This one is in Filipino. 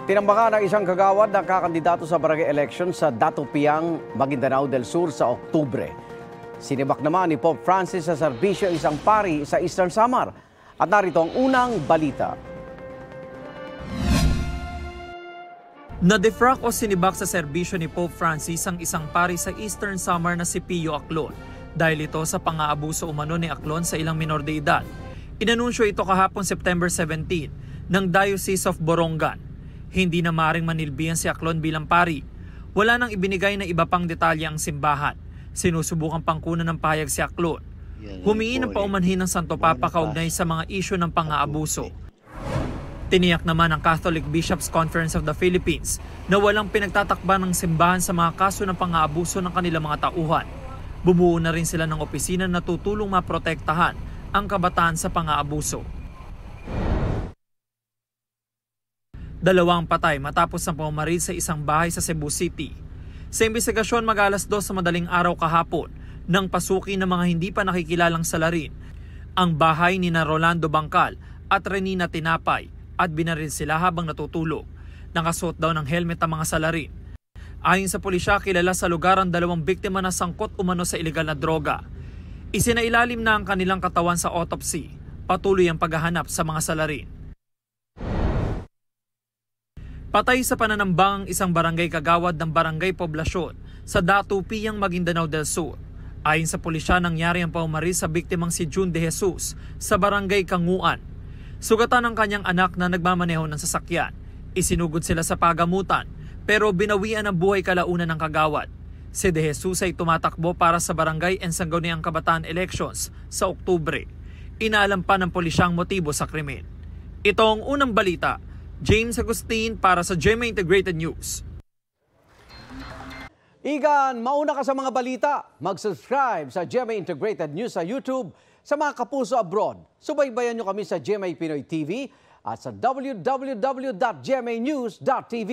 Tinambakan ng isang kagawad na kakandidato sa barangay election sa Datupiang, Maguindanao del Sur sa Oktubre. Sinibak naman ni Pope Francis sa serbisyo isang pari sa Eastern Samar. At narito ang unang balita. Nadefrack o sinibak sa serbisyo ni Pope Francis ang isang pari sa Eastern Samar na si Pio Aclon dahil ito sa pang-aabuso umano ni Aclon sa ilang minor de edad. Inanunsyo ito kahapon September 17 ng Diocese of Borongan. Hindi na maaaring manilbihan si Aclon bilang pari. Wala nang ibinigay na iba pang detalye ang simbahan. Sinusubukan pangkunan ng pahayag si Aclon. Humingi ng paumanhin ng Santo Papa kaugnay sa mga isyu ng pang-aabuso. Tiniyak naman ng Catholic Bishops' Conference of the Philippines na walang pinagtatakban ng simbahan sa mga kaso ng pang-aabuso ng kanilang mga tauhan. Bumuo na rin sila ng opisina na tutulong maprotektahan ang kabataan sa pang-aabuso. 2 patay matapos ang pumaril sa isang bahay sa Cebu City. Sa imbestigasyon mag-alas 2 sa madaling araw kahapon nang pasukin ng mga hindi pa nakikilalang salarin ang bahay ni na Rolando Bangkal at Renina Tinapay at binaril sila habang natutulog. Nakasuot daw ng helmet ang mga salarin. Ayon sa pulisya, kilala sa lugar ang 2 biktima na sangkot umano sa ilegal na droga. Isinailalim na ang kanilang katawan sa autopsy. Patuloy ang paghahanap sa mga salarin. Patay sa pananambang isang barangay kagawad ng Barangay Poblasyon sa Datupiang, Maguindanao del Sur. Ayon sa pulisya, nangyari ang paumaril sa biktimang si June De Jesus sa Barangay Kanguan. Sugatan ang kanyang anak na nagmamaneho ng sasakyan. Isinugod sila sa pagamutan pero binawian ang buhay kalaunan ng kagawad. Si De Jesus ay tumatakbo para sa Barangay and Sangguniang Kabataan Elections sa Oktubre. Inaalam pa ng pulisya ang motibo sa krimen. Ito ang unang balita. James Agustin para sa GMA Integrated News. Igan, mauna ka sa mga balita. Mag-subscribe sa GMA Integrated News sa YouTube. Sa mga kapuso abroad, subaybayan nyo kami sa GMA Pinoy TV at sa www.gmanews.tv.